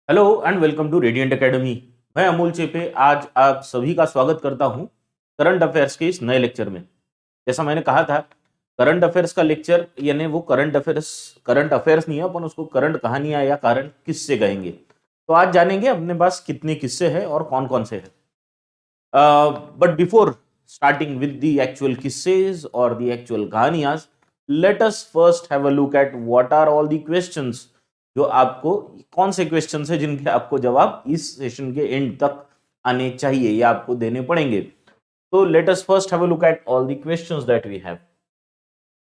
Hello and welcome to radiant academy. मैं अमोल चेपे आज आप सभी का स्वागत करता हूं करंट अफेयर्स के इस नए लेक्चर में। जैसा मैंने कहा था, करंट अफेयर्स का लेक्चर यानी वो करंट अफेयर्स नहीं है, अपन उसको करंट कहानियां या करंट किस्से कहेंगे। तो आज जानेंगे अपने पास कितने किस्से हैं और कौन कौन से हैं। But before starting with the actual kisses or the actual कहानियां, let us first have a look at what are all the questions जो आपको, कौन से क्वेश्चंस है जिनके आपको जवाब इस सेशन के एंड तक आने चाहिए या आपको देने पड़ेंगे। तो let us first have a look at all the questions that we have।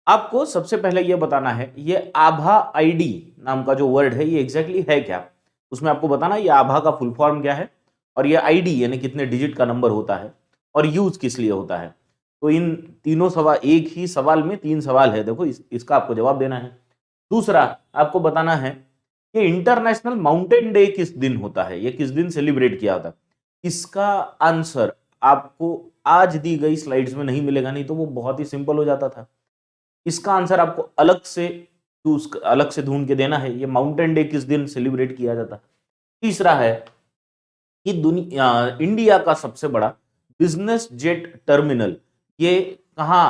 आपको सबसे पहले यह बताना है ये आभा आईडी नाम का जो वर्ड है ये एग्जैक्टली है क्या। उसमें आपको बताना ये आभा का फुल फॉर्म क्या है और ये आईडी यानी कितने डिजिट का नंबर होता है और यूज किस लिए होता है। तो इन तीनों सवाल, एक ही सवाल में 3 सवाल है, देखो इसका आपको जवाब देना है। दूसरा आपको बताना है कि इंटरनेशनल माउंटेन डे किस दिन होता है, ये किस दिन सेलिब्रेट किया होता है। इसका आंसर आपको आज दी गई स्लाइड्स में नहीं मिलेगा, नहीं तो वो बहुत ही सिंपल हो जाता था। इसका आंसर आपको अलग से ढूंढ के देना है, ये माउंटेन डे किस दिन सेलिब्रेट किया जाता है। तीसरा है कि इंडिया का सबसे बड़ा बिजनेस जेट टर्मिनल ये कहां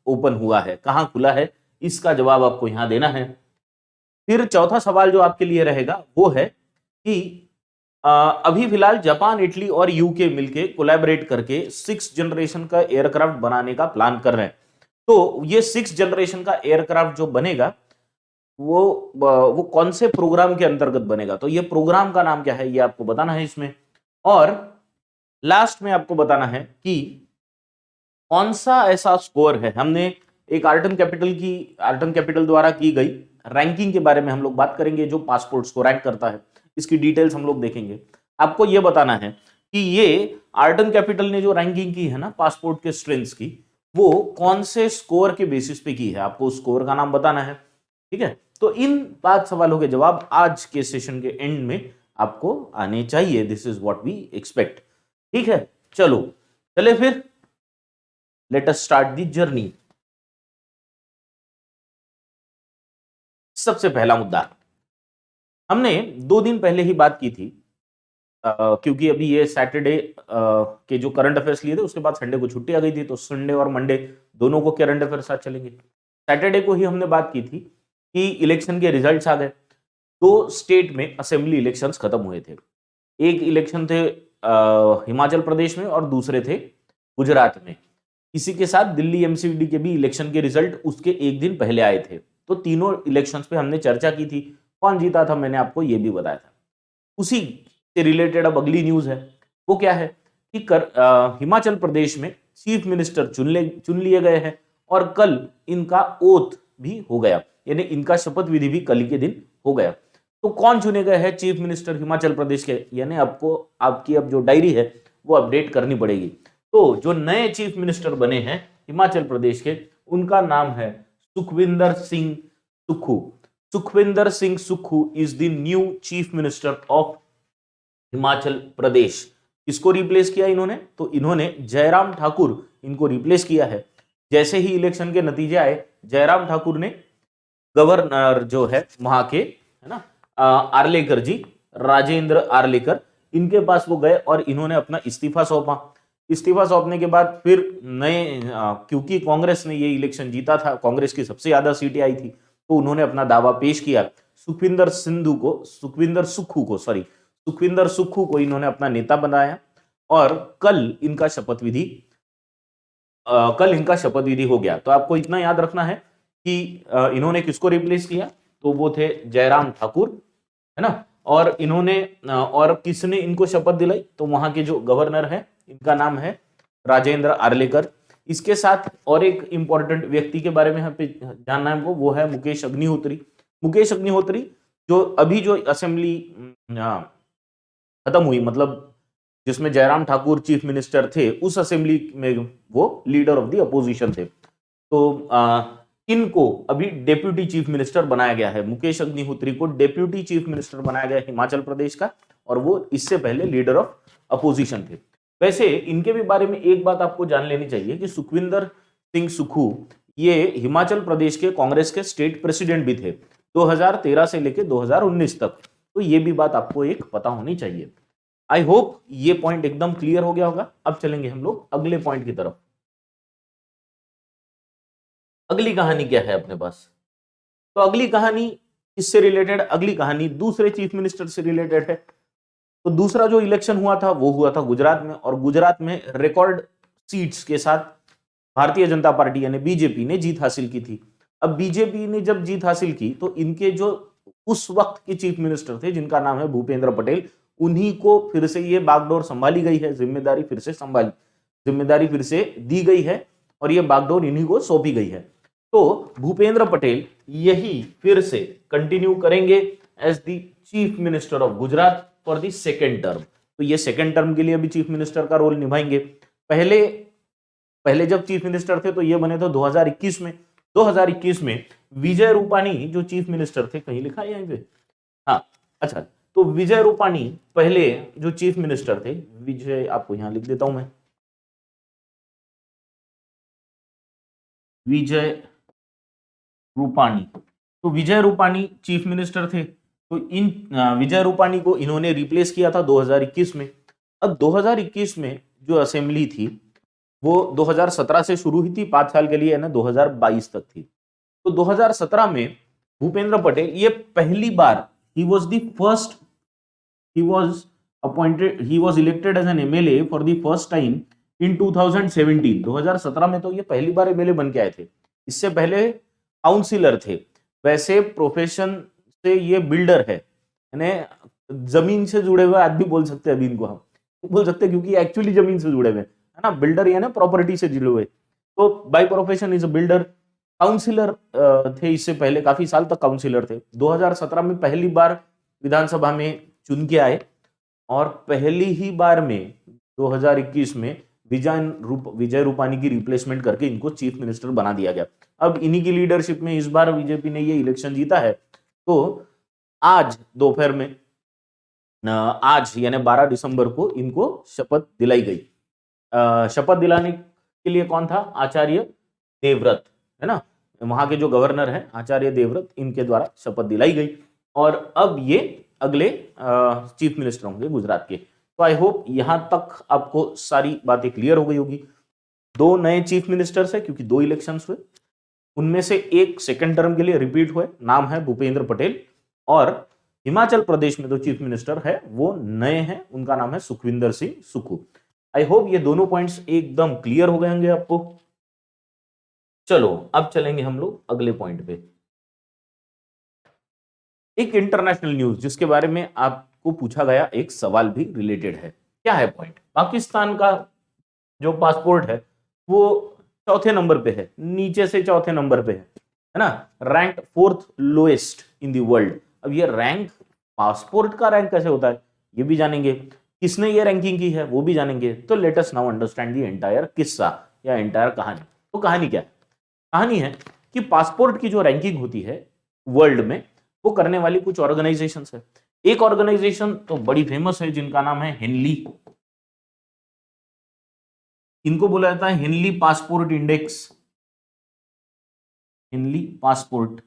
ओपन हुआ है, कहां खुला है, इसका जवाब आपको यहां देना है। फिर चौथा सवाल जो आपके लिए रहेगा वो है कि अभी फिलहाल जापान, इटली और यूके मिलके कोलैबोरेट करके 6th जनरेशन का एयरक्राफ्ट बनाने का प्लान कर रहे हैं। तो ये 6th जनरेशन का एयरक्राफ्ट जो बनेगा वो कौन से प्रोग्राम के अंतर्गत बनेगा, तो ये प्रोग्राम का नाम क्या है ये आपको बताना है इसमें। और लास्ट में आपको बताना है कि कौन सा ऐसा स्कोर है, हमने एक आर्टन कैपिटल द्वारा की गई रैंकिंग के बारे में हम लोग बात करेंगे, जो पासपोर्ट्स को रैंक करता है, इसकी डिटेल्स हम लोग देखेंगे। आपको यह बताना है कि ये आर्टन कैपिटल ने जो रैंकिंग की है ना पासपोर्ट के स्ट्रेंथ्स की, वो कौन से स्कोर के बेसिस पे की है, आपको उस स्कोर का नाम बताना है। ठीक है, तो इन 5 सवालों के जवाब आज के सेशन के एंड में आपको आने चाहिए। This is what we expect. ठीक है, चले फिर let us start the journey. सबसे पहला मुद्दा, हमने 2 दिन पहले ही बात की थी, क्योंकि अभी ये सैटरडे के जो करंट अफेयर्स लिए थे उसके बाद संडे को छुट्टी आ गई थी, तो संडे और मंडे दोनों को करंट अफेयर्स साथ चलेंगे। सैटरडे को ही हमने बात की थी कि इलेक्शन के रिजल्ट्स आ गए। 2 स्टेट में असेंबली इलेक्शंस खत्म हुए थे। एक इलेक्शन थे हिमाचल प्रदेश में और दूसरे थे गुजरात में। इसी के साथ दिल्ली एमसीडी के भी इलेक्शन के रिजल्ट उसके एक दिन पहले आए थे। तो तीनों इलेक्शंस पे हमने चर्चा की थी, कौन जीता था मैंने आपको ये भी बताया था। उसी से रिलेटेड अब अगली न्यूज है, वो क्या है कि हिमाचल प्रदेश में चीफ मिनिस्टर चुन लिए गए हैं और कल इनका ओथ भी हो गया, यानी इनका शपथ विधि भी कल के दिन हो गया। तो कौन चुने गए हैं चीफ मिनिस्टर हिमाचल प्रदेश के, यानी आपको आपकी अब जो डायरी है वो अपडेट करनी पड़ेगी। तो जो नए चीफ मिनिस्टर बने हैं हिमाचल प्रदेश के, उनका नाम है Sukhvinder Singh Sukhu. Sukhvinder Singh Sukhu is the new chief minister of Himachal Pradesh. किसको रिप्लेस किया इन्होंने, तो इन्होंने जयराम ठाकुर इनको रिप्लेस किया है। जैसे ही इलेक्शन के नतीजे आए, जयराम ठाकुर ने गवर्नर जो है वहां के, है ना, आर्लेकर जी, राजेंद्र आर्लेकर, इनके पास वो गए और इन्होंने अपना इस्तीफा सौंपा। इस्तीफा सौंपने के बाद फिर क्योंकि कांग्रेस ने ये इलेक्शन जीता था, कांग्रेस की सबसे ज्यादा सीटें आई थी, तो उन्होंने अपना दावा पेश किया। सुखविंदर सुक्खू को इन्होंने अपना नेता बनाया और कल इनका शपथ विधि हो गया। तो आपको इतना याद रखना है कि इन्होंने किसको रिप्लेस किया, तो वो थे जयराम ठाकुर, है ना। और इन्होंने और किसने इनको शपथ दिलाई, तो वहां के जो गवर्नर है इनका नाम है राजेंद्र आर्लेकर। इसके साथ और एक इंपॉर्टेंट व्यक्ति के बारे में यहाँ पे जानना है हमको, वो है मुकेश अग्निहोत्री। मुकेश अग्निहोत्री जो अभी जो असेंबली खत्म हुई, मतलब जिसमें जयराम ठाकुर चीफ मिनिस्टर थे, उस असेंबली में वो लीडर ऑफ द अपोजिशन थे। तो इनको अभी डेप्यूटी चीफ मिनिस्टर बनाया गया है। मुकेश अग्निहोत्री को डेप्यूटी चीफ मिनिस्टर बनाया गया हिमाचल प्रदेश का, और वो इससे पहले लीडर ऑफ अपोजिशन थे। वैसे इनके भी बारे में एक बात आपको जान लेनी चाहिए कि सुखविंदर सिंह सुक्खू ये हिमाचल प्रदेश के कांग्रेस के स्टेट प्रेसिडेंट भी थे। 2013 से लेके 2019 तक। तो ये भी बात आपको एक पता होनी चाहिए। आई होप ये पॉइंट एकदम क्लियर हो गया होगा। अब चलेंगे हम लोग अगले पॉइंट की तरफ। अगली कहानी क्या है अपने पास? तो अगली कहानी किससे रिलेटेड? अगली कहानी दूसरे चीफ मिनिस्टर से रिलेटेड है। तो दूसरा जो इलेक्शन हुआ था वो हुआ था गुजरात में, और गुजरात में रिकॉर्ड सीट्स के साथ भारतीय जनता पार्टी यानी बीजेपी ने जीत हासिल की थी। अब बीजेपी ने जब जीत हासिल की तो इनके जो उस वक्त के चीफ मिनिस्टर थे जिनका नाम है भूपेंद्र पटेल, उन्हीं को फिर से ये बागडोर संभाली गई है, जिम्मेदारी फिर से दी गई है और ये बागडोर इन्हीं को सौंपी गई है। तो भूपेंद्र पटेल यही फिर से कंटिन्यू करेंगे as the chief minister of Gujarat for the second term. तो ये सेकेंड टर्म के लिए अभी चीफ मिनिस्टर का रोल निभाएंगे। पहले जब चीफ मिनिस्टर थे तो ये बने थे 2021 में। 2021 में विजय रूपाणी जो चीफ मिनिस्टर थे, कहीं लिखा है यहीं पे, हाँ अच्छा, तो विजय रूपाणी पहले जो चीफ मिनिस्टर थे, विजय आपको यहां लिख देता हूं मैं, विजय रूपाणी। तो विजय रूपाणी चीफ मिनिस्टर थे। तो इन विजय रूपाणी को इन्होंने रिप्लेस किया था 2021 में। अब 2021 में जो असेंबली थी वो 2017 से शुरू हुई थी, 5 साल के लिए, है ना, 2022 तक थी। तो 2017 में भूपेंद्र पटेल ये पहली बार he was elected as an MLA for the first time in 2017। 2017 में तो ये पहली बार एमएलए बन के आए थे। इससे पहले काउंसिलर थे। वैसे प्रोफेशन से ये बिल्डर है, यानी जमीन से जुड़े हुए आदमी बोल सकते हैं अभी इनको, हम बोल सकते हैं क्योंकि एक्चुअली जमीन से जुड़े हुए है ना, बिल्डर यानी प्रॉपर्टी से जुड़े हुए। तो by profession is a builder. Councillor थे, इससे पहले काफी साल तक काउंसिलर थे। 2017 में पहली बार विधानसभा में चुन के आए और पहली ही बार में 2021 में विजय रूपाणी की रिप्लेसमेंट करके इनको चीफ मिनिस्टर बना दिया गया। अब इन्हीं की लीडरशिप में इस बार बीजेपी ने ये इलेक्शन जीता है। तो आज दोपहर में, आज यानी 12 दिसंबर को इनको शपथ दिलाई गई। शपथ दिलाने के लिए कौन था? आचार्य देवव्रत, है ना, वहां के जो गवर्नर हैं आचार्य देवव्रत, इनके द्वारा शपथ दिलाई गई और अब ये अगले चीफ मिनिस्टर होंगे गुजरात के। तो आई होप यहां तक आपको सारी बातें क्लियर हो गई होगी। 2 नए चीफ मिनिस्टर्स है क्योंकि 2 इलेक्शंस हुए, उनमें से एक सेकेंड टर्म के लिए रिपीट हुए, नाम है भूपेंद्र पटेल। और हिमाचल प्रदेश में जो चीफ मिनिस्टर है वो नए हैं, उनका नाम है सुखविंदर सिंह सुक्खू। आई होप ये दोनों पॉइंट्स एकदम क्लियर हो गए होंगे आपको। चलो अब चलेंगे हम लोग अगले पॉइंट पे। एक इंटरनेशनल न्यूज जिसके बारे में आपको पूछा गया एक सवाल भी रिलेटेड है। क्या है पॉइंट? पाकिस्तान का जो पासपोर्ट है वो चौथे नंबर पे है, नीचे से चौथे नंबर पे है ना, rank 4th lowest in the world. अब ये रैंक, पासपोर्ट का रैंक कैसे होता है ये भी जानेंगे, किसने ये रैंकिंग की है वो भी जानेंगे। तो let us now understand the entire किस्सा या एंटायर कहानी। तो कहानी क्या है? कहानी है कि पासपोर्ट की जो रैंकिंग होती है वर्ल्ड में वो करने वाली कुछ ऑर्गेनाइजेशंस है। एक ऑर्गेनाइजेशन तो बड़ी फेमस है जिनका नाम है हेनली। इनको बोला जाता है Henley passport index, Henley passport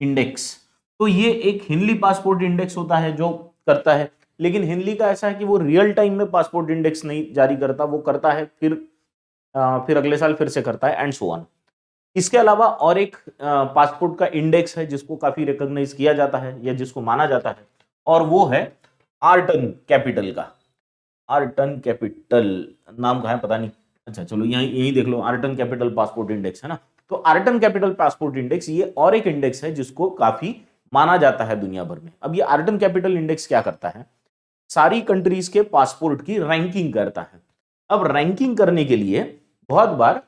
index. तो ये एक हेनली पासपोर्ट इंडेक्स होता है जो करता है, लेकिन हेनली का ऐसा है कि वो रियल टाइम में पासपोर्ट इंडेक्स नहीं जारी करता, वो करता है फिर अगले साल फिर से करता है एंड सो ऑन। इसके अलावा और एक पासपोर्ट का इंडेक्स है जिसको काफी रिकॉग्नाइज किया जाता है या जिसको माना जाता है, और वो है आर्टन कैपिटल का। आर्टन कैपिटल नाम कहाँ है पता नहीं, अच्छा चलो यही देख लो, आर्टन कैपिटल पासपोर्ट इंडेक्स है ना। तो आर्टन कैपिटल पासपोर्ट इंडेक्स ये और एक इंडेक्स है जिसको काफी माना जाता है दुनिया भर में। अब ये आर्टन कैपिटल इंडेक्स क्या करता है? सारी कंट्रीज के पासपोर्ट की रैंकिंग करता है। अब रैंकिंग करने के लिए बहुत बार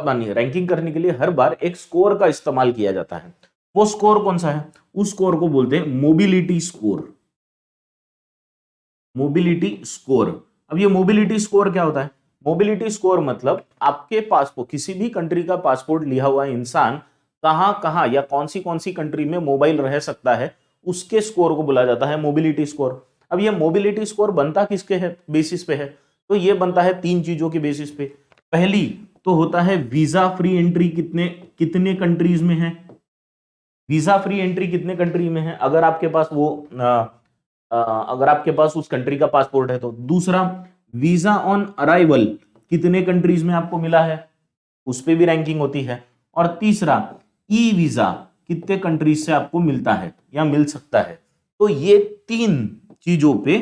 नहीं, रैंकिंग करने के लिए हर बार एक स्कोर का इस्तेमाल किया जाता है। वो स्कोर कौन सा है? उस स्कोर को बोलते हैं मोबिलिटी स्कोर। Mobility score. अब ये मोबिलिटी स्कोर क्या होता है? मोबिलिटी स्कोर मतलब आपके पासपोर्ट, किसी भी कंट्री का पासपोर्ट लिया हुआ इंसान कहां कहां या कौन सी कंट्री में मोबाइल रह सकता है, उसके स्कोर को बोला जाता है मोबिलिटी स्कोर। अब ये मोबिलिटी स्कोर बनता किसके है बेसिस पे है? तो ये बनता है 3 चीजों के बेसिस पे। पहली तो होता है वीजा फ्री एंट्री कितने कंट्रीज में है, वीजा फ्री एंट्री कितने कंट्री में है, अगर आपके पास वो अगर आपके पास उस कंट्री का पासपोर्ट है तो। दूसरा, वीजा ऑन अराइवल कितने कंट्रीज में आपको मिला है, उस पे भी रैंकिंग होती है। और तीसरा, ई वीजा कितने कंट्रीज से आपको मिलता है या मिल सकता है। तो ये 3 चीजों पे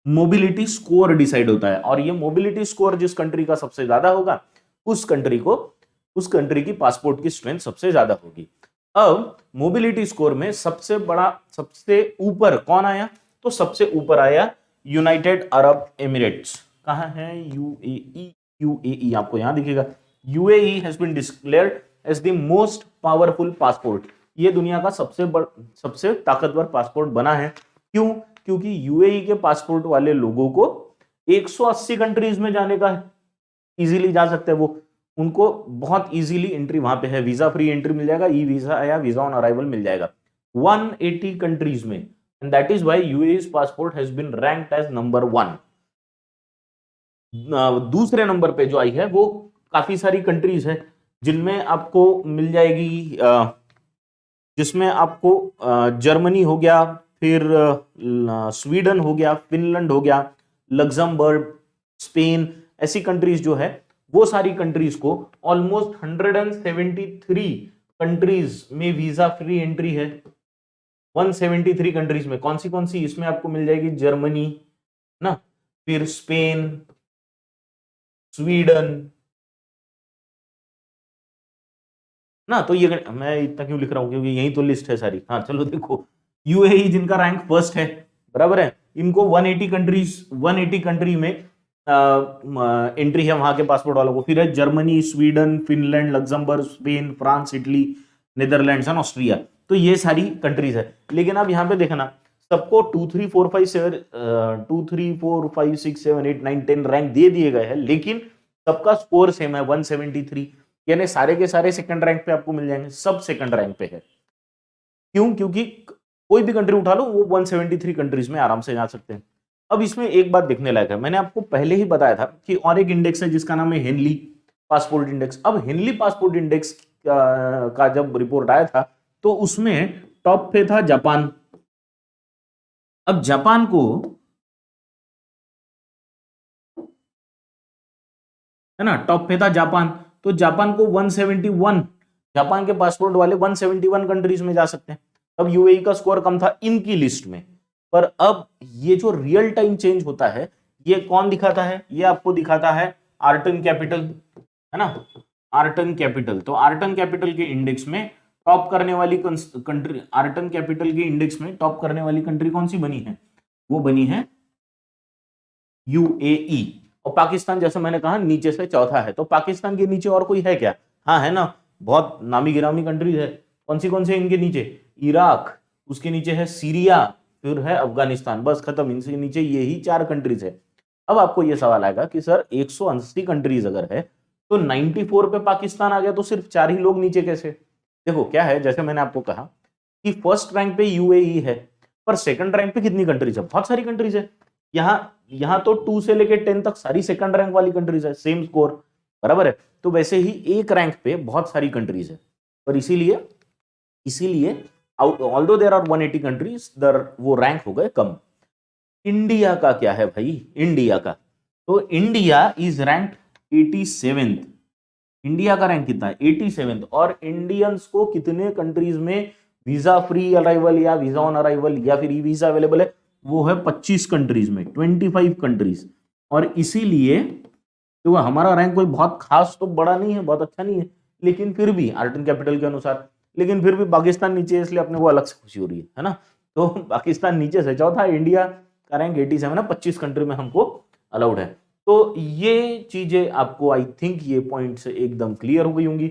मोबिलिटी स्कोर डिसाइड होता है, और ये मोबिलिटी स्कोर जिस कंट्री का सबसे ज्यादा होगा उस कंट्री की पासपोर्ट की स्ट्रेंथ सबसे ज्यादा होगी। अब मोबिलिटी स्कोर में सबसे बड़ा, सबसे ऊपर कौन आया, तो सबसे ऊपर आया यूनाइटेड अरब एमिरेट्स। कहां है, यूएई आपको यहां दिखेगा। UAE has been declared as the most powerful passport. ये दुनिया का सबसे ताकतवर पासपोर्ट बना है। क्यों, क्योंकि यूएई के पासपोर्ट वाले लोगों को 180 कंट्रीज में जाने का है, इजीली जा सकते हैं वो, उनको बहुत इजीली एंट्री वहां पे है, वीजा फ्री एंट्री मिल जाएगा, ई वीजा या वीजा ऑन अराइवल मिल जाएगा 180 कंट्रीज में। And that is why UAE's passport has been ranked as number 1। दूसरे नंबर पे जो आई है वो काफी सारी कंट्रीज है जिनमें आपको मिल जाएगी, जिसमें आपको जर्मनी हो गया, फिर स्वीडन हो गया, फिनलैंड हो गया, लग्जमबर्ग, स्पेन, ऐसी कंट्रीज जो है वो सारी कंट्रीज को ऑलमोस्ट 173 कंट्रीज में वीजा फ्री एंट्री है। 173 कंट्रीज में कौन सी, इसमें आपको मिल जाएगी जर्मनी ना, फिर स्पेन, स्वीडन ना। तो ये मैं इतना क्यों लिख रहा हूं, क्योंकि यही तो लिस्ट है सारी। हाँ चलो देखो, यूएई जिनका रैंक फर्स्ट है, बराबर है, इनको 180 कंट्री में एंट्री है वहां के पासपोर्ट वालों को। फिर है Germany, Sweden, Finland, Luxembourg, Spain, France, Italy, Netherlands and Austria. तो ये सारी कंट्रीज है। लेकिन अब यहाँ पे देखना, सबको 2 3 4 5 6 7 8 9 10 रैंक दे दिए गए हैं, लेकिन सबका स्कोर सेम है 173, यानी सारे के सारे सेकंड रैंक पे आपको मिल जाएंगे, सब सेकंड रैंक पे है। क्यों, क्योंकि कोई भी कंट्री उठा लो वो 173 कंट्रीज में आराम से जा सकते हैं। अब इसमें एक बात देखने लायक है, मैंने आपको पहले ही बताया था कि और एक इंडेक्स है जिसका नाम है हेनली पासपोर्ट इंडेक्स। अब हेनली पासपोर्ट इंडेक्स का जब रिपोर्ट आया था तो उसमें टॉप पे था जापान। अब जापान को, है ना, टॉप पे था जापान, तो जापान को 171, जापान के पासपोर्ट वाले 171 कंट्रीज में जा सकते हैं। अब यूएई का स्कोर कम था इनकी लिस्ट में। पर अब ये जो रियल टाइम चेंज होता है ये कौन दिखाता है, ये आपको दिखाता है आर्टन कैपिटल, है ना, आर्टन कैपिटल। तो आर्टन कैपिटल के इंडेक्स में टॉप करने वाली कंट्री, आर्टन कैपिटल के इंडेक्स में टॉप करने वाली कंट्री कौन सी बनी है, वो बनी है यूएई। और पाकिस्तान, जैसे मैंने कहा, नीचे से चौथा है। तो पाकिस्तान के नीचे और कोई है क्या, हाँ है ना, बहुत नामी गिरामी कंट्रीज है। कौन सी इनके नीचे, इराक, उसके नीचे है सीरिया, फिर है अफगानिस्तान, बस खत्म, इनसे नीचे यही 4 कंट्रीज है। अब आपको यह सवाल आएगा कि सर 180 कंट्रीज अगर है तो 94 पे पाकिस्तान आ गया, तो सिर्फ 4 ही लोग नीचे कैसे। देखो क्या है, जैसे मैंने आपको कहा कि फर्स्ट रैंक पे यूएई है, पर सेकंड रैंक पे कितनी कंट्रीज है, बहुत सारी कंट्रीज है। यहां तो 2 से लेके 10 तक सारी सेकंड रैंक वाली कंट्रीज है, सेम स्कोर, बराबर है। तो वैसे ही एक रैंक पे बहुत सारी कंट्रीज है, पर इसीलिए ऑल्दो देयर आर 180 कंट्रीज, वो रैंक हो गए कम। इंडिया का क्या है भाई, इंडिया का, तो India is rank 87th। India का रैंक कितना है, 87th। और इंडियंस को कितने कंट्रीज में वीजा फ्री अराइवल या वीजा ऑन अराइवल या फिर ई वीजा अवेलेबल है, वो है 25 कंट्रीज में, 25 कंट्रीज। और इसीलिए तो हमारा रैंक कोई बहुत खास तो बड़ा नहीं है, बहुत अच्छा नहीं है, लेकिन फिर भी आर्टन कैपिटल के अनुसार, लेकिन फिर भी पाकिस्तान नीचे है, इसलिए अपने को अलग से खुशी हो रही है ना। तो पाकिस्तान नीचे से चौथा, इंडिया का रैंक 87 है, 25 कंट्री में हमको अलाउड है। तो ये चीजें आपको आई थिंक ये पॉइंट्स एकदम क्लियर हो गई होंगी।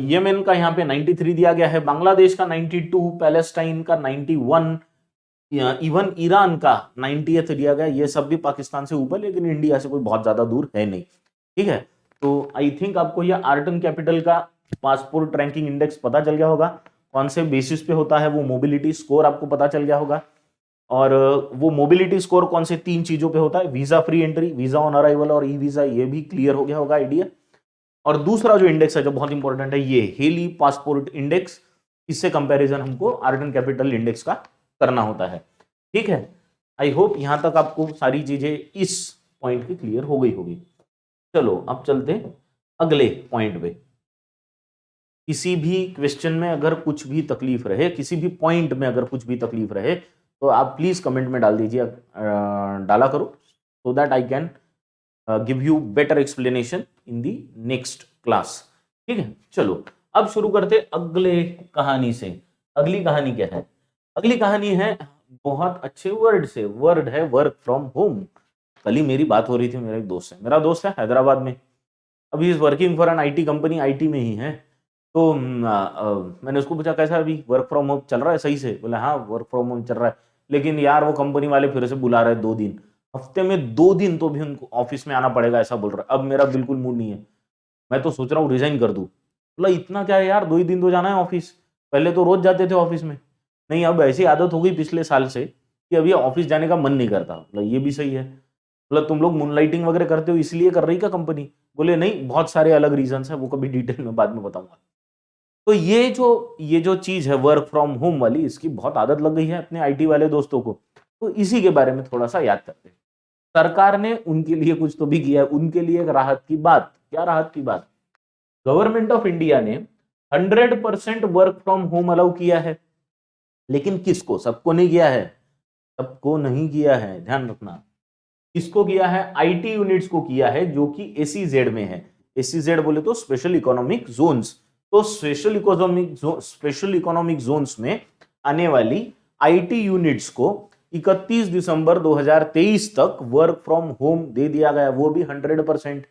यमन का यहाँ पे 93 दिया गया है, बांग्लादेश का 92, पैलेस्टाइन का 91, इवन ईरान का 90th दिया गया। ये सब भी पाकिस्तान से ऊपर, लेकिन इंडिया से कोई बहुत ज्यादा दूर है नहीं, ठीक है। तो आई थिंक आपको ये आर्टन कैपिटल का पासपोर्ट रैंकिंग इंडेक्स पता चल गया होगा, कौन से बेसिस पे होता है। वो मोबिलिटी स्कोर आपको पता चल गया होगा, और वो मोबिलिटी स्कोर कौन से 3 चीजों पे होता है, visa free entry, visa on arrival और ई वीजा, ये भी क्लियर हो गया होगा आइडिया। और दूसरा जो इंडेक्स है जो बहुत इंपॉर्टेंट है, ये हेली पासपोर्ट इंडेक्स, इससे कंपैरिजन हमको आर्गन कैपिटल इंडेक्स का करना होता है। ठीक है, आई होप यहां तक आपको सारी चीजें इस पॉइंट की क्लियर हो गई होगी। चलो अब चलते अगले पॉइंट पे। किसी भी क्वेश्चन में अगर कुछ भी तकलीफ रहे, किसी भी पॉइंट में अगर कुछ भी तकलीफ रहे, तो आप प्लीज कमेंट में डाल दीजिए, डाला करो, so that I can give you better explanation in the next class. ठीक है, चलो अब शुरू करते अगले कहानी से। अगली कहानी क्या है? अगली कहानी है बहुत अच्छे वर्ड से, वर्ड है वर्क फ्रॉम होम। कल ही मेरी बात हो रही थी मेरे एक दोस्त से, मेरा दोस्त है हैदराबाद में, अभी is working for an IT company, IT में ही है। तो मैंने उसको पूछा कैसा अभी वर्क फ्रॉम होम चल रहा है सही से? बोला हाँ वर्क फ्रॉम होम चल रहा है, लेकिन यार वो कंपनी वाले फिर से बुला रहे हैं 2 दिन, हफ्ते में 2 दिन तो भी उनको ऑफिस में आना पड़ेगा, ऐसा बोल रहा है। अब मेरा बिल्कुल मूड नहीं है, मैं तो सोच रहा हूँ रिजाइन कर दूं। बोला इतना क्या है यार, 2 ही दिन तो जाना है ऑफिस, पहले तो रोज जाते थे ऑफिस में। नहीं, अब ऐसी आदत हो गई पिछले साल से कि अभी ऑफिस जाने का मन नहीं करता। बोला ये भी सही है। बोला तुम लोग मूनलाइटिंग वगैरह करते हो इसलिए कर रही क्या कंपनी? बोले नहीं, बहुत सारे अलग रीजंस है, वो कभी डिटेल में बाद में बताऊंगा। तो ये जो चीज है वर्क फ्रॉम होम वाली, इसकी बहुत आदत लग गई है अपने आईटी वाले दोस्तों को। तो इसी के बारे में थोड़ा सा याद करते हैं। सरकार ने उनके लिए कुछ तो भी किया है, उनके लिए एक राहत की बात। क्या राहत की बात? गवर्नमेंट ऑफ इंडिया ने 100% वर्क फ्रॉम होम अलाउ किया है, लेकिन किसको? सबको नहीं किया है, सबको नहीं किया है, ध्यान रखना। किसको किया है? आईटी यूनिट्स को किया है, जो कि एसीजेड में है। एसीजेड बोले तो स्पेशल इकोनॉमिक जोन्स। तो स्पेशल इकोनॉमिक जोन्स में आने वाली आईटी यूनिट्स को 31 दिसंबर 2023 तक वर्क फ्रॉम होम दे दिया गया, वो भी 100%।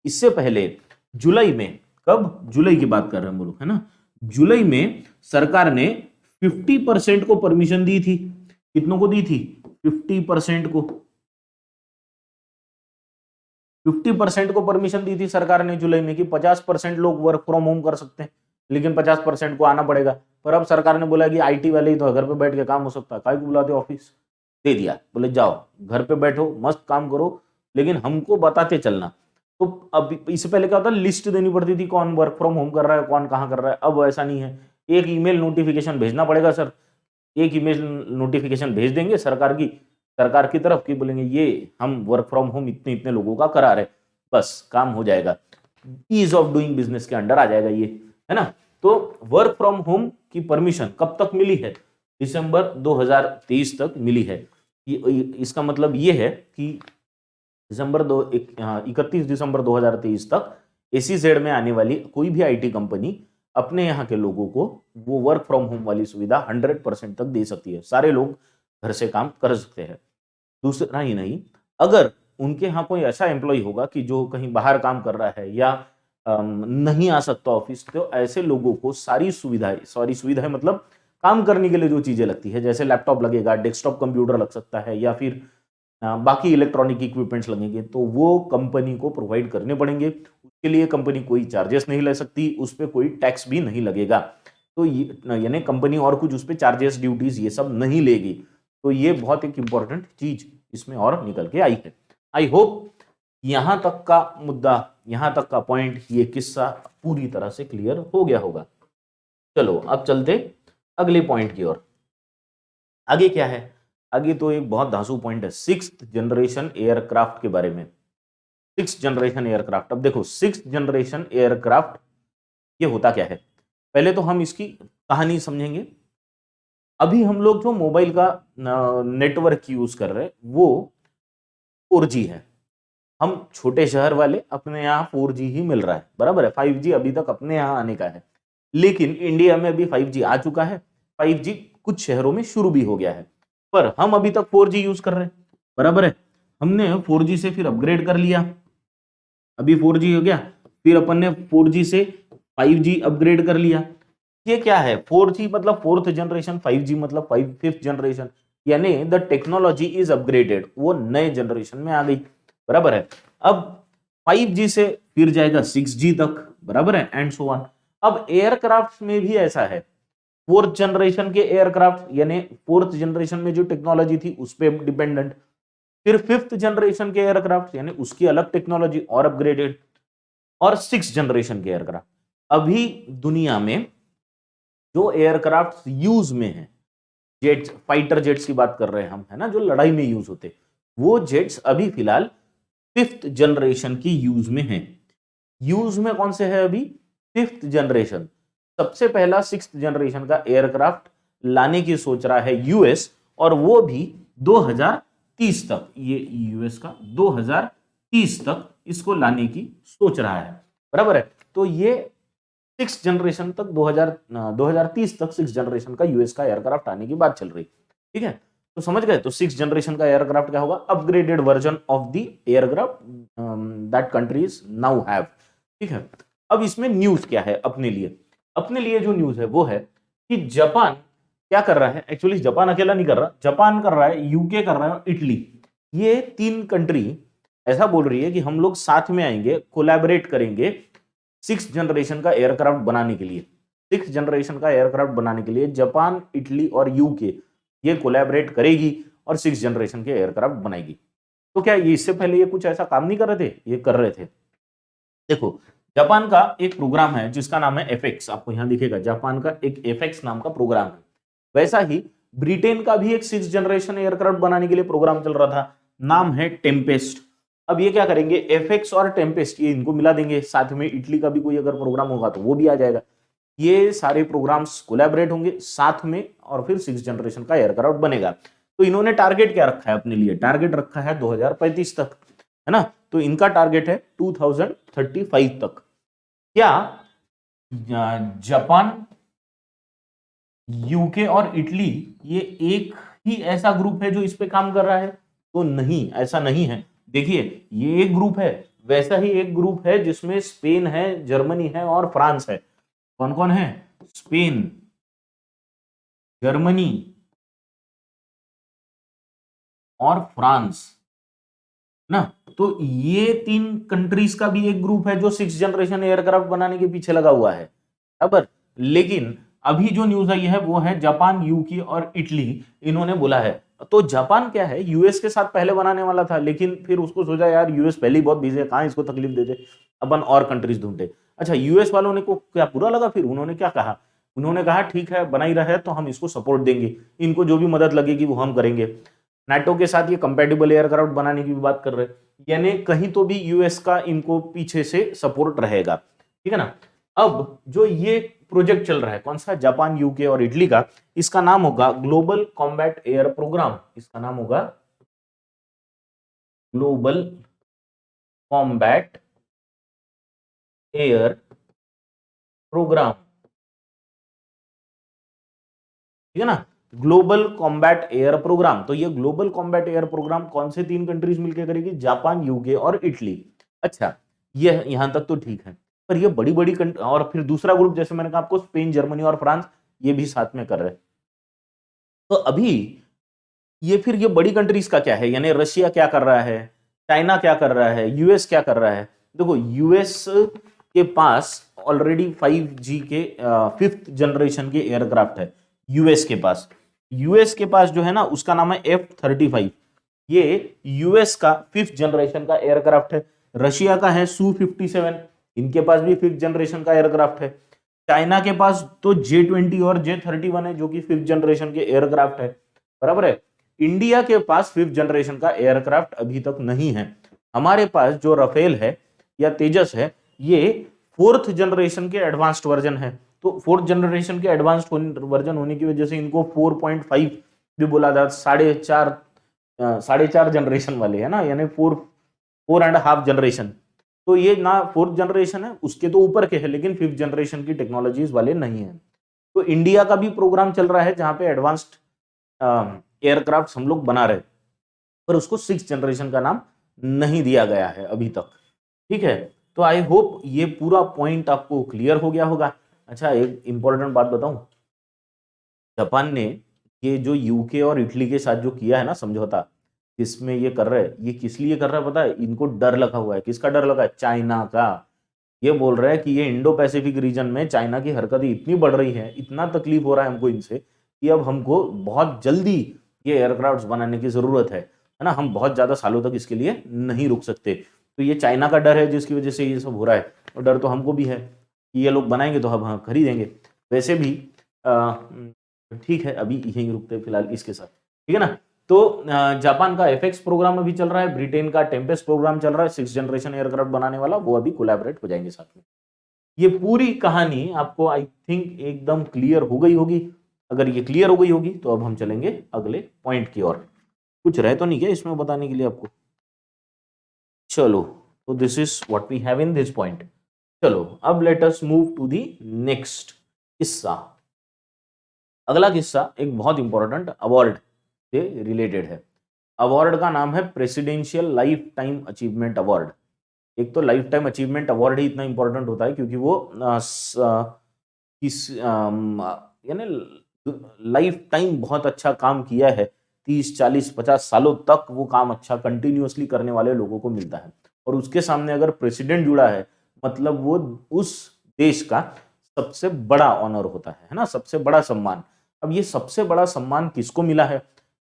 इससे पहले जुलाई में, कब? जुलाई की बात कर रहे हैं हम लोग, है ना? जुलाई में सरकार ने 50% को परमिशन दी थी। कितनों को दी थी? 50% को। 50% को परमिशन दी थी सरकार ने जुलाई में कि 50% लोग वर्क फ्रॉम होम कर सकते हैं, लेकिन 50% को आना पड़ेगा। पर अब सरकार ने बोला कि आईटी वाले ही तो घर पे बैठ के काम हो सकता है, काय को बुलाते ऑफिस? दे दिया, बोले जाओ घर पे बैठो मस्त काम करो, लेकिन हमको बताते चलना। तो अब इससे पहले क्या होता, लिस्ट देनी पड़ती थी कौन वर्क फ्रॉम होम कर रहा है, कौन कहाँ कर रहा है। अब ऐसा नहीं है, एक ईमेल नोटिफिकेशन भेजना पड़ेगा सर, एक ईमेल नोटिफिकेशन भेज देंगे सरकार की तरफ की, बोलेंगे ये हम वर्क फ्रॉम होम इतने इतने लोगों का करा रहे, बस काम हो जाएगा। ईज ऑफ डूइंग बिजनेस के अंडर आ जाएगा ये, है ना? तो वर्क फ्रॉम होम की परमिशन कब तक मिली है? दिसंबर 2023 तक मिली है। इसका मतलब ये है कि 31 दिसंबर 2023 तक एसीजेड में आने वाली कोई भी आईटी कंपनी अपने यहाँ के लोगों को वो वर्क फ्रॉम होम वाली सुविधा 100% तक दे सकती है। सारे लोग घर से काम कर सकते हैं। दूसरा ही नहीं, अगर उनके यहाँ कोई ऐसा एम्प्लॉय होगा कि जो कहीं बाहर काम कर रहा है या नहीं आ सकता ऑफिस, तो ऐसे लोगों को सारी सुविधाएं मतलब काम करने के लिए जो चीजें लगती है, जैसे लैपटॉप लगेगा, डेस्कटॉप कंप्यूटर लग सकता है, या फिर बाकी इलेक्ट्रॉनिक इक्विपमेंट्स लगेंगे, तो वो कंपनी को प्रोवाइड करने पड़ेंगे। उसके लिए कंपनी कोई चार्जेस नहीं ले सकती, उस पर कोई टैक्स भी नहीं लगेगा। तो यानी कंपनी और कुछ उस पर चार्जेस ड्यूटीज ये सब नहीं लेगी। तो ये बहुत एक इंपॉर्टेंट चीज इसमें और निकल के आई है। आई होप यहां तक का मुद्दा, यहां तक का पॉइंट, ये किस्सा पूरी तरह से क्लियर हो गया होगा। चलो अब चलते अगले पॉइंट की ओर। आगे क्या है? आगे तो एक बहुत धांसू पॉइंट है, 6th जनरेशन एयरक्राफ्ट के बारे में। 6th generation aircraft. अब देखो 6th जनरेशन एयरक्राफ्ट ये होता क्या है, पहले तो हम इसकी कहानी समझेंगे। अभी हम लोग जो मोबाइल का नेटवर्क यूज कर रहे हैं वो 4G है। हम छोटे शहर वाले, अपने यहाँ 4G ही मिल रहा है, बराबर है। 5G अभी तक अपने यहाँ आने का है, लेकिन इंडिया में अभी 5G आ चुका है। 5G कुछ शहरों में शुरू भी हो गया है, पर हम अभी तक 4G यूज कर रहे हैं, बराबर है। हमने 4G से फिर अपग्रेड कर लिया, अभी 4G हो गया, फिर अपन ने 4G से 5G अपग्रेड कर लिया। ये क्या है? 4G मतलब 4th जनरेशन, 5G मतलब 5th जनरेशन, यानी द टेक्नोलॉजी इज अपग्रेडेड, वो नए जनरेशन में आ गई, बराबर है। अब 5G से फिर जाएगा 6G तक, बराबर है, एंड सो ऑन। अब एयरक्राफ्ट में भी ऐसा है, 4th जनरेशन के एयरक्राफ्ट यानी 4th जनरेशन में जो टेक्नोलॉजी थी उस पर डिपेंडेंट, फिर 5th जनरेशन के एयरक्राफ्ट यानी उसकी अलग टेक्नोलॉजी और अपग्रेडेड, और 6th जनरेशन के एयरक्राफ्ट। अभी दुनिया में जो एयरक्राफ्ट यूज में है, जेट्स, फाइटर जेट्स की बात कर रहे हैं हम, है ना, जो लड़ाई में यूज होते, वो जेट्स अभी फिलहाल 5th जनरेशन की यूज में है। यूज में कौन से है अभी? 5th generation. सबसे पहला 6th जनरेशन का एयरक्राफ्ट लाने की सोच रहा है यूएस, और वो भी 2030 तक। ये यूएस का 2030 तक इसको लाने की सोच रहा है, बराबर है। तो ये 6th जनरेशन तक 2030 तक 6th जनरेशन का यूएस का एयरक्राफ्ट आने की बात चल रही, ठीक है। तो समझ गए, तो 6th जनरेशन का एयरक्राफ्ट क्या होगा? Upgraded version of the aircraft that countries now have, ठीक है। अब इसमें न्यूज क्या है अपने लिए? अपने लिए जो न्यूज है वो है कि जापान क्या कर रहा है। एक्चुअली जापान अकेला नहीं कर रहा, जापान कर रहा है, यूके कर रहा है, इटली, ये 3 कंट्री ऐसा बोल रही है कि हम लोग साथ में आएंगे, कोलैबोरेट करेंगे 6th जनरेशन का एयरक्राफ्ट बनाने के लिए। 6th जनरेशन का एयरक्राफ्ट बनाने के लिए जापान, इटली और यूके ये कोलैबोरेट करेगी और 6th जनरेशन के एयरक्राफ्ट बनाएगी। तो क्या ये इससे पहले ये कुछ ऐसा काम नहीं कर रहे थे? ये कर रहे थे। देखो, जापान का एक प्रोग्राम है जिसका नाम है एफएक्स, आपको यहां दिखेगा, जापान का एक एफएक्स नाम का प्रोग्राम है। वैसा ही ब्रिटेन का भी एक 6th जनरेशन एयरक्राफ्ट बनाने के लिए प्रोग्राम चल रहा था, नाम है टेम्पेस्ट। अब ये क्या करेंगे, एफएक्स और टेम्पेस्ट ये इनको मिला देंगे, साथ में इटली का भी कोई अगर प्रोग्राम होगा तो वो भी आ जाएगा। ये सारे प्रोग्राम्स कोलैबोरेट होंगे साथ में और फिर 6th जनरेशन का एयरक्राफ्ट बनेगा। तो इन्होंने टारगेट क्या रखा है अपने लिए? टारगेट रखा है 2035 तक, है ना। तो इनका टारगेट है 2035 तक। क्या जापान, यूके और इटली ये एक ही ऐसा ग्रुप है जो इस पे काम कर रहा है? तो नहीं, ऐसा नहीं है। देखिए, ये एक ग्रुप है, वैसा ही एक ग्रुप है जिसमें स्पेन है, जर्मनी है और फ्रांस है। कौन कौन है? स्पेन, जर्मनी और फ्रांस ना। तो ये 3 कंट्रीज का भी एक ग्रुप है जो 6th जनरेशन एयरक्राफ्ट बनाने के पीछे लगा हुआ है, बराबर। लेकिन अभी जो न्यूज आई है वो है जापान, यूके और इटली इन्होंने बोला है। तो जापान क्या है, यूएस के साथ पहले बनाने वाला था, लेकिन फिर उसको सोचा यार यूएस पहले ही बहुत बिजी है, कहां इसको तकलीफ देते, अपन और कंट्रीज ढूंढते। अच्छा, यूएस वालों ने को क्या बुरा लगा? फिर उन्होंने क्या कहा? उन्होंने कहा ठीक है, बना ही रहा है तो हम इसको सपोर्ट देंगे, इनको जो भी मदद लगेगी वो हम करेंगे। नाटो के साथ ये कंपैटिबल एयरक्राफ्ट बनाने की भी बात कर रहे हैं, यानी कहीं तो भी यूएस का इनको पीछे से सपोर्ट रहेगा, ठीक है ना। अब जो ये प्रोजेक्ट चल रहा है, कौन सा? जापान, यूके और इटली का, इसका नाम होगा ग्लोबल कॉम्बैट एयर प्रोग्राम। इसका नाम होगा ग्लोबल कॉम्बैट एयर प्रोग्राम, ठीक है ना। Global combat air program. तो ये ग्लोबल कॉम्बैट एयर प्रोग्राम कौन से 3 कंट्रीज मिलकर करेगी? जापान, यूके और इटली। अच्छा, ये यहां तक तो ठीक है, पर ये बड़ी बड़ी और फिर दूसरा ग्रुप जैसे मैंने कहा आपको, स्पेन, जर्मनी और फ्रांस, ये भी साथ में कर रहे हैं। तो अभी ये फिर ये बड़ी कंट्रीज का क्या है, यानी रशिया क्या कर रहा है, चाइना क्या कर रहा है, यूएस क्या कर रहा है? देखो, यूएस के पास ऑलरेडी 5G के 5th जनरेशन के एयरक्राफ्ट है। यूएस के पास जो है ना, उसका नाम है F-35। ये यूएस का 5th जनरेशन का एयरक्राफ्ट है। रशिया का है Su-57, इनके पास भी 5th जनरेशन का एयरक्राफ्ट है। चाइना के पास तो J-20 और J-31 है जो कि 5th जनरेशन के एयरक्राफ्ट है, बराबर है। इंडिया के पास 5th जनरेशन का एयरक्राफ्ट अभी तक नहीं है। हमारे पास जो राफेल है या तेजस है, ये 4th जनरेशन के एडवांस्ड वर्जन है। तो 4th जनरेशन के एडवांस्ड वर्जन होने की वजह से इनको 4.5 भी बोला जाता, 4.5 जनरेशन वाले है ना, यानी 4.5 जनरेशन। तो ये ना 4th जनरेशन है, उसके तो ऊपर के है, लेकिन 5th जनरेशन की टेक्नोलॉजीज वाले नहीं है। तो इंडिया का भी प्रोग्राम चल रहा है जहां पे एडवांस्ड एयरक्राफ्ट हम लोग बना रहे, पर उसको 6th जनरेशन का नाम नहीं दिया गया है अभी तक, ठीक है। तो आई होप ये पूरा पॉइंट आपको क्लियर हो गया होगा। अच्छा, एक इंपॉर्टेंट बात बताऊं, जापान ने ये जो यूके और इटली के साथ जो किया है ना समझौता, जिसमें ये कर रहे हैं, ये किस लिए कर रहा है पता है? इनको डर लगा हुआ है। किसका डर लगा है? चाइना का। ये बोल रहा है कि ये इंडो पैसिफिक रीजन में चाइना की हरकतें इतनी बढ़ रही है, इतना तकलीफ हो रहा है हमको इनसे, कि अब हमको बहुत जल्दी ये एयरक्राफ्ट बनाने की जरूरत है ना। हम बहुत ज्यादा सालों तक इसके लिए नहीं रुक सकते। तो ये चाइना का डर है जिसकी वजह से ये सब हो रहा है। डर तो हमको भी है कि ये लोग बनाएंगे तो हम खरीदेंगे। वैसे भी ठीक है, अभी यहीं रुकते हैं फिलहाल इसके साथ, ठीक है ना। तो जापान का एफएक्स प्रोग्राम अभी चल रहा है, ब्रिटेन का टेम्पेस्ट प्रोग्राम चल रहा है, 6th जनरेशन एयरक्राफ्ट बनाने वाला, वो अभी कोलैबोरेट हो जाएंगे साथ में। ये पूरी कहानी आपको आई थिंक एकदम क्लियर हो गई होगी। अगर ये क्लियर हो गई होगी तो अब हम चलेंगे अगले पॉइंट की ओर। कुछ रह तो नहीं क्या इसमें बताने के लिए आपको? चलो, तो this is what we have in this point. चलो अब let us move to the next किस्सा। अगला किस्सा एक बहुत इंपॉर्टेंट अवार्ड से रिलेटेड है। अवार्ड का नाम है presidential lifetime achievement award. एक तो लाइफ टाइम अचीवमेंट अवार्ड ही इतना इंपॉर्टेंट होता है क्योंकि वो यानी लाइफ टाइम बहुत अच्छा काम किया है, 30, 40, 50 सालों तक वो काम अच्छा कंटिन्यूअसली करने वाले लोगों को मिलता है। और उसके सामने अगर प्रेसिडेंट जुड़ा है मतलब वो उस देश का सबसे बड़ा ऑनर होता है ना, सबसे बड़ा सम्मान। अब ये सबसे बड़ा सम्मान किसको मिला है,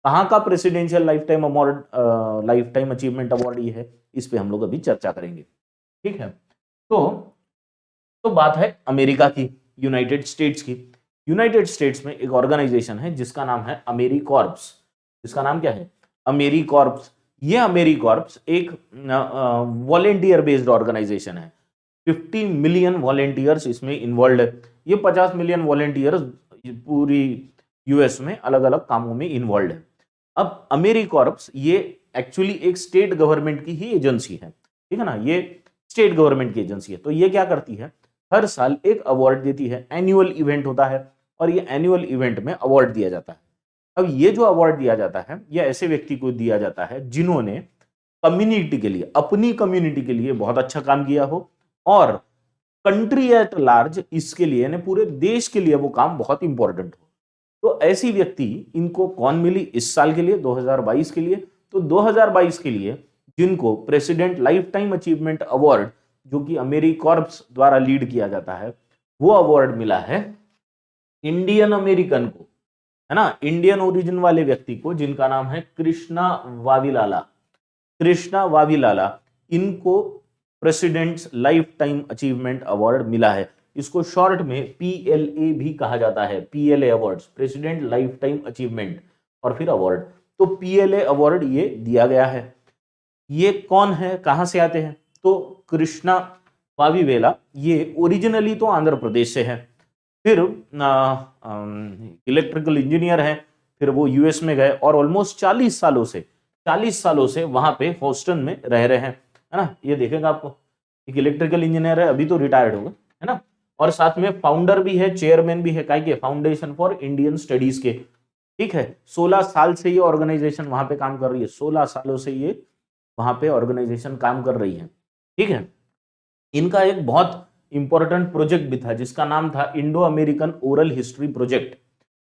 कहाँ का presidential life time award, life time achievement award ये है, इस पे हम लोग अभी चर्चा करेंगे, ठीक है। तो बात है अमेरिका की, यूनाइटेड स्टेट्स की। यूनाइटेड स्टेट्स में एक ऑर्गेनाइजेशन है जिसका नाम है अमेरिकॉर्प्स। जिसका नाम क्या है? अमेरिकॉर्प्स। ये अमेरिकॉर्प्स एक वॉलेंटियर बेस्ड ऑर्गेनाइजेशन है। 50 मिलियन वॉलेंटियर्स इसमें इन्वॉल्व है। ये 50 मिलियन वॉलेंटियर्स पूरी यूएस में अलग अलग कामों में इन्वॉल्व है। अब अमेरिकॉर्प्स ये एक्चुअली एक स्टेट गवर्नमेंट की ही एजेंसी है, ठीक है ना, ये स्टेट गवर्नमेंट की एजेंसी है। तो ये क्या करती है, हर साल एक अवार्ड देती है, एनुअल इवेंट होता है और ये एनुअल इवेंट में अवार्ड दिया जाता है। अब ये जो अवार्ड दिया जाता है ये ऐसे व्यक्ति को दिया जाता है जिन्होंने कम्युनिटी के लिए, अपनी कम्युनिटी के लिए बहुत अच्छा काम किया हो और कंट्री एट लार्ज इसके लिए यानी पूरे देश के लिए वो काम बहुत इंपॉर्टेंट हो। तो ऐसी व्यक्ति इनको कौन मिली इस साल के लिए, 2022 के लिए? तो 2022 के लिए जिनको president life time achievement award जो कि अमेरिकॉर्प्स द्वारा लीड किया जाता है वो अवार्ड मिला है इंडियन अमेरिकन को, है ना, इंडियन ओरिजिन वाले व्यक्ति को जिनका नाम है कृष्णा वाविलाला। कृष्णा वाविलाला, इनको president's lifetime achievement award मिला है। इसको शॉर्ट में PLA भी कहा जाता है, PLA awards, president life time achievement और फिर अवार्ड। तो PLA अवार्ड ये दिया गया है। ये कौन है, कहां से आते हैं? तो कृष्णा वाविवेला ये ओरिजिनली तो आंध्र प्रदेश से है, फिर इलेक्ट्रिकल इंजीनियर है, फिर वो यूएस में गए और ऑलमोस्ट 40 सालों से वहां पे हॉस्टन में रह रहे हैं, है ना। ये देखेगा आपको, एक इलेक्ट्रिकल इंजीनियर है, अभी तो रिटायर्ड होगा, है ना, और साथ में फाउंडर भी है, चेयरमैन भी है, के फाउंडेशन फॉर इंडियन स्टडीज के, ठीक है। 16 साल से ये ऑर्गेनाइजेशन वहां पे काम कर रही है, 16 सालों से ये वहां पे ऑर्गेनाइजेशन काम कर रही है, ठीक है। इनका एक बहुत इंपॉर्टेंट प्रोजेक्ट भी था जिसका नाम था Indo American oral history project.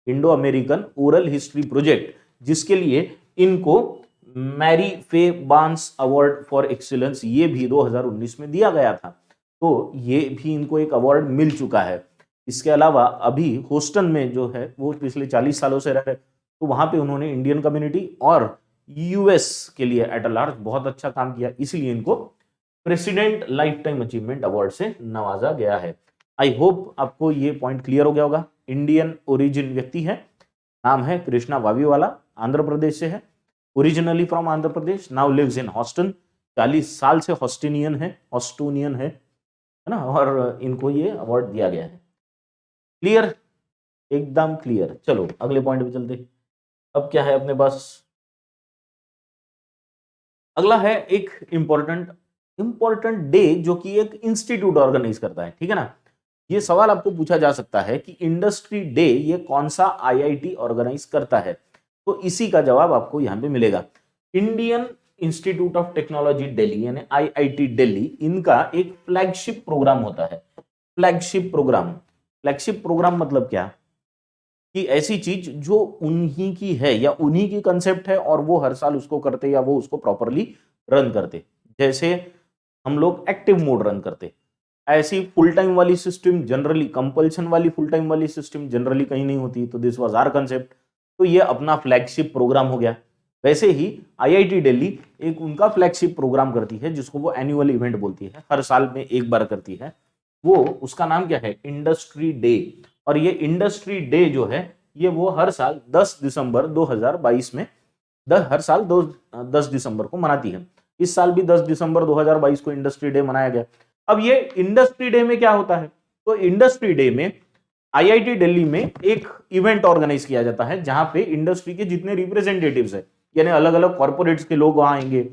Indo American oral history project, जिसके लिए इनको मैरी फे बार्न्स अवार्ड फॉर एक्सीलेंस ये भी 2019 में दिया गया था। तो ये भी इनको एक अवार्ड मिल चुका है। इसके अलावा अभी होस्टन में जो है वो पिछले 40 सालों से रह रहे, तो वहां पे उन्होंने इंडियन कम्युनिटी और यूएस के लिए एट लार्ज बहुत अच्छा काम किया, इसलिए इनको president life time achievement award से नवाजा गया है। आई होप आपको ये पॉइंट क्लियर हो गया होगा। इंडियन ओरिजिन व्यक्ति है, नाम है कृष्णा वावीवाला, आंध्र प्रदेश से है, originally from Andhra Pradesh, now lives in Houston, 40 साल से हॉस्टोनियन है ना, और इनको ये अवार्ड दिया गया है। क्लियर, एकदम क्लियर। चलो अगले पॉइंट पे चलते। अब क्या है अपने पास? अगला है एक इंपॉर्टेंट डे जो कि एक इंस्टीट्यूट ऑर्गेनाइज करता है, ठीक है ना। ये सवाल आपको पूछा जा सकता है कि इंडस्ट्री डे ये कौन सा IIT ऑर्गेनाइज करता है, तो इसी का जवाब आपको यहां पे मिलेगा। Indian institute of technology Delhi यानी IIT दिल्ली, इनका एक फ्लैगशिप प्रोग्राम होता है। फ्लैगशिप प्रोग्राम मतलब क्या कि ऐसी चीज जो उन्हीं की है या उन्हीं की कंसेप्ट है और वो हर साल उसको करते या वो उसको प्रॉपरली रन करते। जैसे हम लोग एक्टिव मोड रन करते, ऐसी फुल टाइम वाली सिस्टम जनरली, कंपल्शन वाली फुल टाइम वाली सिस्टम जनरली कहीं नहीं होती। तो दिस वाज आवर कंसेप्ट। तो ये अपना फ्लैगशिप प्रोग्राम हो गया। वैसे ही आईआईटी दिल्ली एक उनका फ्लैगशिप प्रोग्राम करती है जिसको वो एनुअल इवेंट बोलती है, हर साल में एक बार करती है। वो उसका नाम क्या है? Industry day. और ये इंडस्ट्री डे जो है ये वो हर साल 10 दिसंबर 2022 में हर साल 10 दिसंबर को मनाती है। इस साल भी 10 दिसंबर 2022 को इंडस्ट्री डे मनाया गया। अब ये इंडस्ट्री डे में क्या होता है? तो इंडस्ट्री डे में आईआईटी दिल्ली में एक इवेंट ऑर्गेनाइज किया जाता है जहां पे इंडस्ट्री के जितने रिप्रेजेंटेटिव्स है, यानी अलग अलग कॉर्पोरेट्स के लोग वहां आएंगे,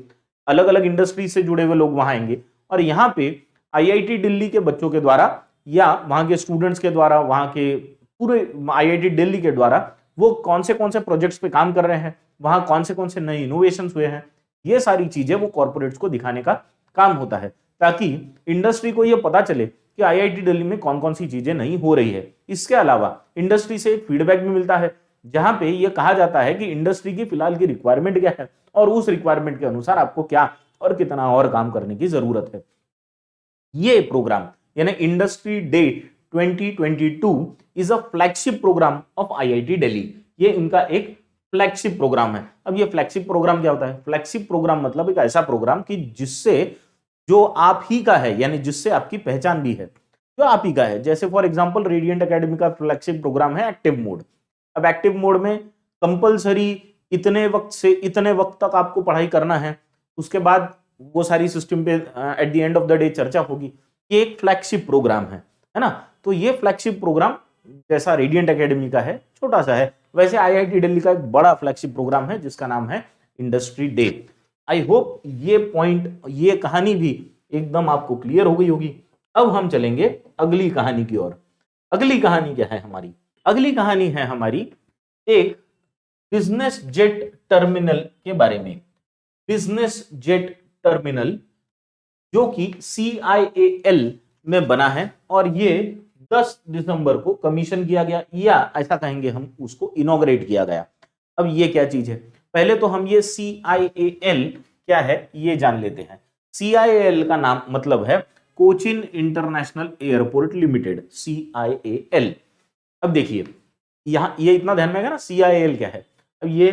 अलग अलग इंडस्ट्री से जुड़े हुए लोग वहां आएंगे, और यहाँ पे आईआईटी दिल्ली के बच्चों के द्वारा या वहां के स्टूडेंट्स के द्वारा, वहां के पूरे आईआईटी दिल्ली के द्वारा वो कौन से प्रोजेक्ट्स पे काम कर रहे हैं, वहां कौन से नए इनोवेशंस हुए हैं, ये सारी चीजें वो कॉर्पोरेट्स को दिखाने का काम होता है, ताकि इंडस्ट्री को ये पता चले कि आईआईटी दिल्ली में कौन सी चीजें नई हो रही है। इसके अलावा इंडस्ट्री से फीडबैक भी मिलता है जहां पे ये कहा जाता है कि इंडस्ट्री की फिलहाल की रिक्वायरमेंट क्या है और उस रिक्वायरमेंट के अनुसार आपको क्या और कितना और काम करने की जरूरत है। ये प्रोग्राम यानी industry day 2022 is a flagship program of IIT Delhi. ये इनका एक फ्लैगशिप प्रोग्राम है। अब ये फ्लैगशिप प्रोग्राम क्या होता है? फ्लैगशिप प्रोग्राम मतलब एक ऐसा प्रोग्राम कि जिससे जो आप ही का है, यानी जिससे आपकी पहचान भी है, जो आप ही का है। जैसे फॉर एग्जांपल रेडिएंट एकेडमी का फ्लैगशिप प्रोग्राम है एक्टिव मोड। अब एक्टिव मोड में कंपलसरी इतने वक्त से इतने वक्त तक आपको पढ़ाई करना है, उसके बाद वो सारी सिस्टम पे at the end of the day चर्चा होगी। ये एक फ्लैगशिप प्रोग्राम है ना। तो ये फ्लैगशिप प्रोग्राम जैसा रेडिएंट एकेडमी का है छोटा सा है, वैसे आईआईटी दिल्ली का एक बड़ा फ्लैगशिप प्रोग्राम है जिसका नाम है इंडस्ट्री डे। आई होप ये पॉइंट, ये कहानी भी एकदम आपको क्लियर हो गई होगी। अब हम चलेंगे अगली कहानी की ओर। अगली कहानी क्या है हमारी? अगली कहानी है हमारी एक बिजनेस जेट टर्मिनल के बारे में। बिजनेस जेट टर्मिनल जो कि CIAL में बना है और ये 10 दिसंबर को कमीशन किया गया, या ऐसा कहेंगे हम उसको इनॉग्रेट किया गया। अब ये क्या चीज है? पहले तो हम ये CIAL क्या है ये जान लेते हैं। CIAL का नाम मतलब है Cochin international airport limited, CIAL। अब देखिए यहां ये इतना ध्यान में आएगा ना, CIAL क्या है। अब ये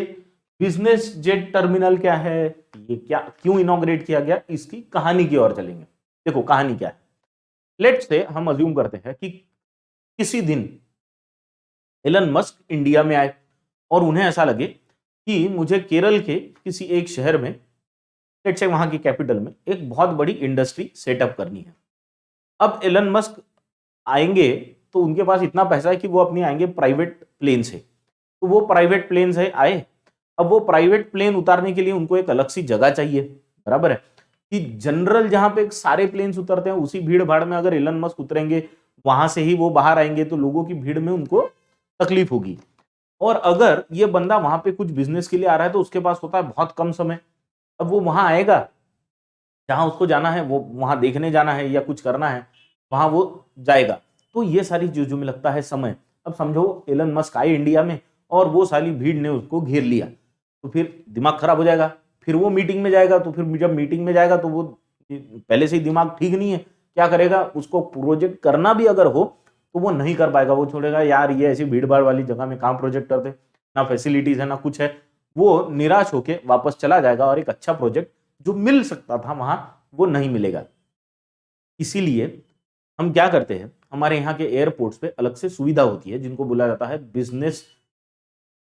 बिजनेस जेट टर्मिनल क्या है, ये क्या क्यों इनॉग्रेट किया गया, इसकी कहानी की ओर चलेंगे। देखो कहानी क्या है। लेट्स से हम अज्यूम करते हैं कि किसी दिन एलन मस्क इंडिया में आए और उन्हें ऐसा लगे कि मुझे केरल के किसी एक शहर में, लेट्स से वहां की कैपिटल में, एक बहुत बड़ी इंडस्ट्री सेटअप करनी है। अब एलन मस्क आएंगे तो उनके पास इतना पैसा है कि वो अपनी आएंगे प्राइवेट प्लेन से। तो वो प्राइवेट प्लेन से आए। अब वो प्राइवेट प्लेन उतारने के लिए उनको एक अलग सी जगह चाहिए, बराबर है कि जनरल जहां पे सारे प्लेन्स उतरते हैं उसी भीड़ भाड़ में अगर एलन मस्क उतरेंगे, वहां से ही वो बाहर आएंगे, तो लोगों की भीड़ में उनको तकलीफ होगी। और अगर ये बंदा वहां पे कुछ बिजनेस के लिए आ रहा है तो उसके पास होता है बहुत कम समय। अब वो वहां आएगा जहां उसको जाना है, वो वहां देखने जाना है या कुछ करना है, वहां वो जाएगा। तो ये सारी चीजों में लगता है समय। अब समझो एलन मस्क आए इंडिया में और वो सारी भीड़ ने उसको घेर लिया, तो फिर दिमाग खराब हो जाएगा। फिर वो मीटिंग में जाएगा, तो फिर जब मीटिंग में जाएगा तो वो पहले से ही दिमाग ठीक नहीं है, क्या करेगा? उसको प्रोजेक्ट करना भी अगर हो तो वो नहीं कर पाएगा। वो छोड़ेगा यार ये ऐसी भीड़ भाड़ वाली जगह में कहाँ प्रोजेक्ट करते, ना फैसिलिटीज है ना कुछ है। वो निराश होके वापस चला जाएगा और एक अच्छा प्रोजेक्ट जो मिल सकता था वहां वो नहीं मिलेगा। इसीलिए हम क्या करते हैं, हमारे यहाँ के एयरपोर्ट्स पे अलग से सुविधा होती है जिनको बोला जाता है business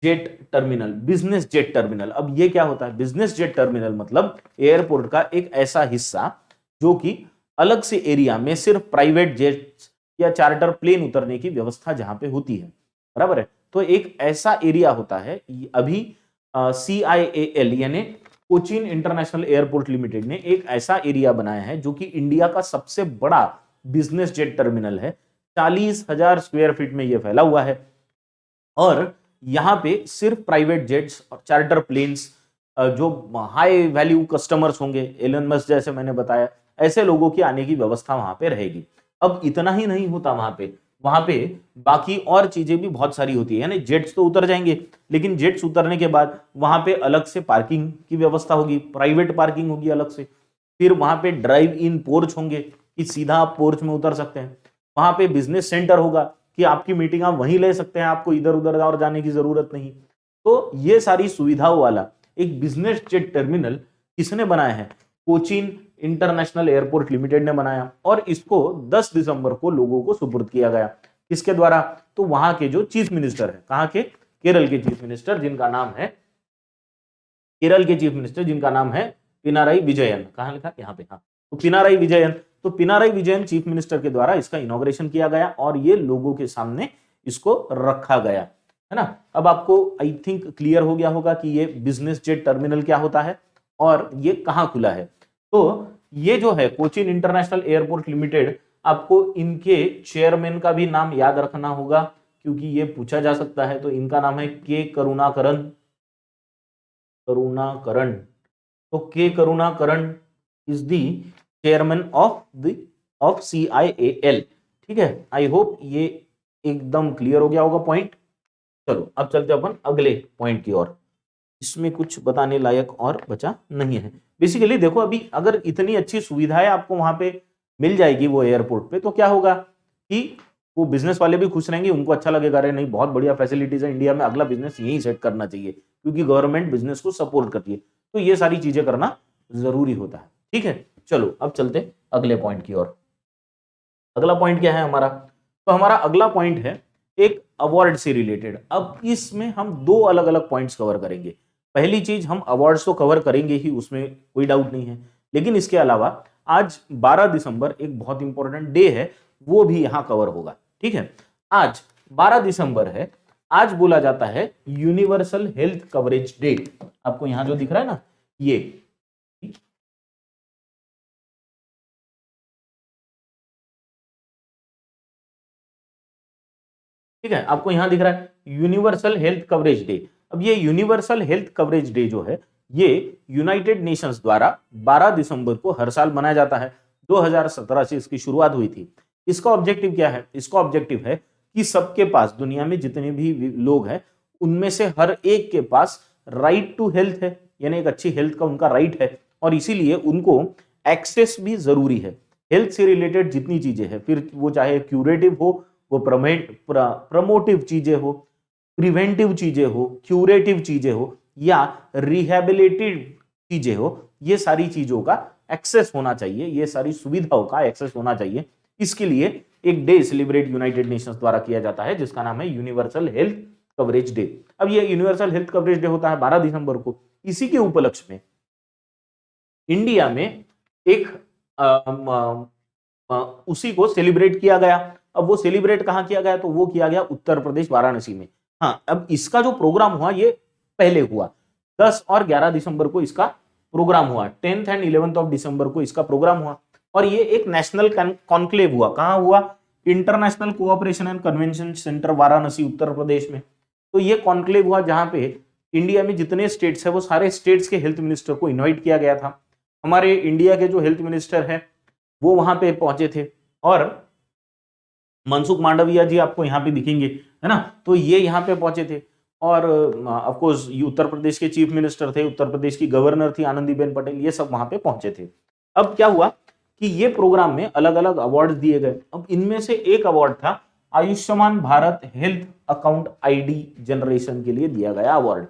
jet terminal. Business jet terminal, अब ये क्या होता है? बिजनेस जेट टर्मिनल मतलब एयरपोर्ट का एक ऐसा हिस्सा जो कि अलग से एरिया में सिर्फ प्राइवेट जेट्स या चार्टर प्लेन उतरने की व्यवस्था जहां पे होती है, बराबर है। तो एक ऐसा एरिया होता है। अभी CIAL यानी कोचीन इंटरनेशनल एयरपोर्ट लिमिटेड ने एक ऐसा एरिया बनाया है जो कि इंडिया का सबसे बड़ा बिजनेस जेट टर्मिनल है। 40,000 स्क्वायर फीट में यह फैला हुआ है और यहाँ पे सिर्फ प्राइवेट जेट्स और चार्टर प्लेन्स, जो हाई वैल्यू कस्टमर्स होंगे एलन मस्क जैसे मैंने बताया, ऐसे लोगों की आने की व्यवस्था वहां पे रहेगी। अब इतना ही नहीं होता, वहां पे बाकी और चीजें भी बहुत सारी होती है। यानी जेट्स तो उतर जाएंगे, लेकिन जेट्स उतरने के बाद वहां पे अलग से पार्किंग की व्यवस्था होगी, प्राइवेट पार्किंग होगी अलग से। फिर वहां पे ड्राइव इन पोर्च होंगे कि सीधा आप पोर्च में उतर सकते हैं। वहां पे बिजनेस सेंटर होगा कि आपकी मीटिंग आप वहीं ले सकते हैं, आपको इधर उधर और जाने की जरूरत नहीं। तो ये सारी सुविधाओं वाला एक बिजनेस जेट टर्मिनल किसने बनाया है? कोचीन इंटरनेशनल एयरपोर्ट लिमिटेड ने बनाया और इसको 10 दिसंबर को लोगों को सुपुर्द किया गया। किसके द्वारा? तो वहां के जो चीफ मिनिस्टर है, कहां के? केरल के चीफ मिनिस्टर, जिनका नाम है केरल के चीफ मिनिस्टर जिनका नाम है पिनाराई विजयन। कहां लिखा? यहाँ पे। हाँ, तो पिनाराई विजयन, तो पिनाराई विजयन चीफ मिनिस्टर के द्वारा इसका इनॉग्रेशन किया गया और ये लोगों के सामने इसको रखा गया, है ना। अब आपको आई थिंक क्लियर हो गया होगा कि ये बिजनेस जेट टर्मिनल क्या होता है और ये कहां खुला है। तो ये जो है कोचीन इंटरनेशनल एयरपोर्ट लिमिटेड, आपको इनके चेयरमैन का भी नाम याद रखना होगा क्योंकि ये पूछा जा सकता है। तो इनका नाम है के करुणाकरन। तो के Karunakaran is the chairman of CIAL। ठीक है, आई होप ये एकदम क्लियर हो गया होगा पॉइंट। चलो अब चलते अपन अगले पॉइंट की ओर। इसमें कुछ बताने लायक और बचा नहीं है। बेसिकली देखो, अभी अगर इतनी अच्छी सुविधाएं आपको वहां पे मिल जाएगी वो एयरपोर्ट पे, तो क्या होगा कि वो बिजनेस वाले भी खुश रहेंगे, उनको अच्छा लगेगा, अरे नहीं बहुत बढ़िया फैसिलिटीज है इंडिया में, अगला बिजनेस यही सेट करना चाहिए क्योंकि गवर्नमेंट बिजनेस को सपोर्ट करती है। तो ये सारी चीजें करना जरूरी होता है। ठीक है, चलो अब चलते अगले पॉइंट की ओर। अगला पॉइंट क्या है हमारा? तो हमारा अगला पॉइंट है एक अवार्ड से रिलेटेड। अब इसमें हम दो अलग अलग पॉइंट्स कवर करेंगे। पहली चीज, हम अवार्ड्स तो कवर करेंगे ही, उसमें कोई डाउट नहीं है, लेकिन इसके अलावा आज 12 दिसंबर एक बहुत इंपॉर्टेंट डे है, वो भी यहां कवर होगा। ठीक है, आज 12 दिसंबर है, आज बोला जाता है यूनिवर्सल हेल्थ कवरेज डे। आपको यहां जो दिख रहा है ना, ये ठीक है, आपको यहां दिख रहा है यूनिवर्सल हेल्थ कवरेज डे। अब ये यूनिवर्सल हेल्थ कवरेज डे जो है, ये यूनाइटेड नेशंस द्वारा 12 दिसंबर को हर साल मनाया जाता है। 2017 से इसकी शुरुआत हुई थी। इसका ऑब्जेक्टिव क्या है? इसका ऑब्जेक्टिव है कि सबके पास, दुनिया में जितने भी लोग हैं उनमें से हर एक के पास राइट टू हेल्थ है, यानी एक अच्छी हेल्थ का उनका राइट है और इसीलिए उनको एक्सेस भी जरूरी है। हेल्थ से रिलेटेड जितनी चीजें हैं, फिर वो चाहे क्यूरेटिव हो, वो प्रमोटिव चीजें हो, प्रिवेंटिव चीजें हो, क्यूरेटिव चीजें हो या रिहेबिलिटेटिव चीजें हो, ये सारी चीजों का एक्सेस होना चाहिए, ये सारी सुविधाओं का एक्सेस होना चाहिए। इसके लिए एक डे सेलिब्रेट यूनाइटेड नेशंस द्वारा किया जाता है जिसका नाम है यूनिवर्सल हेल्थ कवरेज डे। अब ये यूनिवर्सल हेल्थ कवरेज डे होता है 12 दिसंबर को। इसी के उपलक्ष्य में इंडिया में एक उसी को सेलिब्रेट किया गया। अब वो सेलिब्रेट कहां किया गया? तो वो किया गया उत्तर प्रदेश वाराणसी में। हाँ, अब इसका जो प्रोग्राम हुआ ये पहले हुआ, 10 और 11 दिसंबर को इसका प्रोग्राम हुआ, 10th and 11th of December को इसका प्रोग्राम हुआ और ये एक नेशनल कॉन्क्लेव हुआ। कहां हुआ? International cooperation and convention centre Varanasi, Uttar Pradesh में। तो ये कॉन्क्लेव हुआ जहां पे इंडिया में जितने स्टेट्स है वो सारे स्टेट्स के हेल्थ मिनिस्टर को इनवाइट किया गया था। हमारे इंडिया के जो हेल्थ मिनिस्टर है वो वहां पे पहुंचे थे और मनसुख मांडविया जी आपको यहाँ पे दिखेंगे, है ना। तो ये यहाँ पे पहुंचे थे और ऑफ कोर्स ये उत्तर प्रदेश के चीफ मिनिस्टर थे, उत्तर प्रदेश की गवर्नर थी आनंदीबेन पटेल, ये सब वहां पे पहुंचे थे। अब क्या हुआ कि ये प्रोग्राम में अलग अलग अवार्ड दिए गए। अब इनमें से एक अवार्ड था Ayushman Bharat health account ID generation के लिए दिया गया अवार्ड।